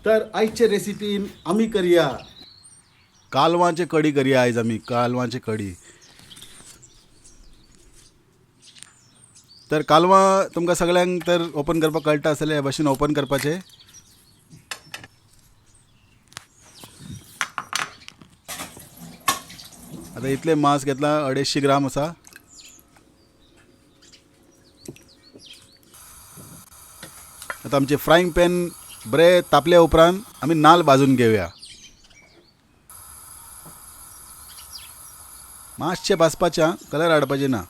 तर आजचे रेसिपीन आम्ही करूया कालवांचे कडी करूया। आयज आम्ही कालवांचे कडी। तर कालवां तुमकां सगळ्यांक तर ओपन करपाक कळटा आसतलें, हे भाशेन ओपन करपाचें। आता इतले मांस घेतला, 250 ग्राम आसा। आता आमचे फ्रायंग पॅन बरे तापल्या उपरांत आमी नाल्ल भाजून घेवया। मातशें भाजपाचें, कलर हाडपाचें ना।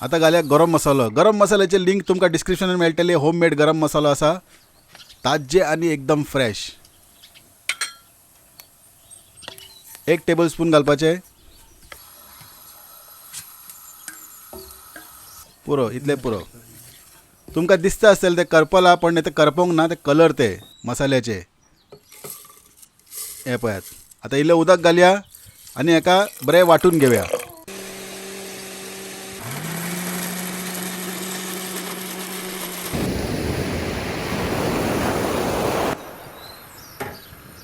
आता घालया गरम मसालो। गरम मसाल्याची लिंक तुमकां डिस्क्रिप्शनान मेळटली। होम मेड गरम मसालो आसा, ताजे आनी एकदम फ्रेश। 1 टेबल स्पून घालपाचे, पुरो इतले पुरो। तुमकां दिसता आसतलें ते करपला, पण ते करपोंक ना, ते कलर ते मसाल्याचे हे पळयात। आता इल्लें उदक घालया आनी हेका बरें वांटून घेवया।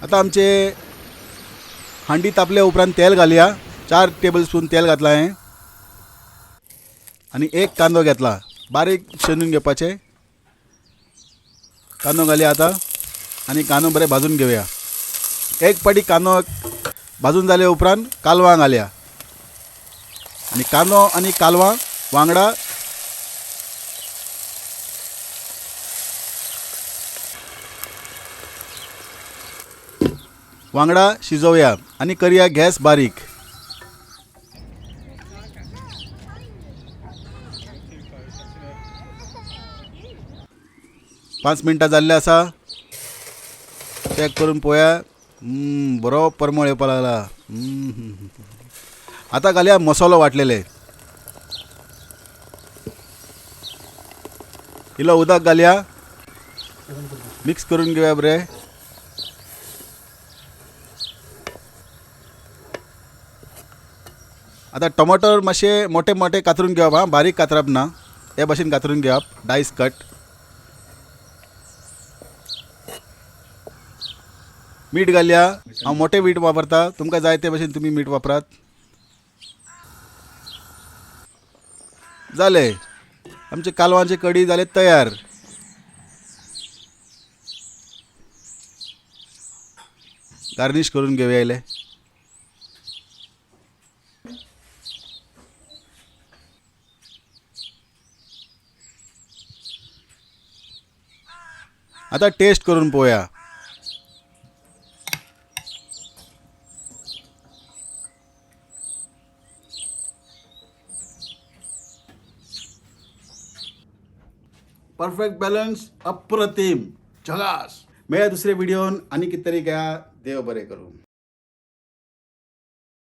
आता आमचे हांडी तापल्या उपरांत तेल घालया। 4 टेबल स्पून तेल घातला हांवें आनी 1 कांदो घेतला, बारीक शिनून घेवपाचे। कांदो घालया आता आनी कांदो बरें भाजून घेवया। एक पाटी कांदो भाजून जाले उपरांत कालवां घालया आनी कांदो आनी कालवां वांगडा शिजोवया आनी करया गॅस बारीक। 5 मिनटां जाल्ले आसा, चॅक करून पळोवया। बरो परमळ येवपाक लागला। आता घालया मसालो वाटलेले। इल्लो उदक घालया, मिक्स करून घेवया बरें। आता टमाटर मातशे मोठे मोठे कातरून घेवप, हां, बारीक कातरप ना, हे भाशेन कातरून घेवप, डायस कट। मीठ घालया, हांव मोठे मीठ वापरता, तुमकां जाय ते भाशेन तुमी मीठ वापरात। जाले आमचे कालवांचे कडी जाले तयार। गार्निश करून घेवया इल्लें। आता टेस्ट करून पळोवया। परफेक्ट बॅलन्स, अप्रतिम, झकास। मेळ्या दुसरे व्हिडिओन आनी कितें तरी घ्या। देव बरें करूं।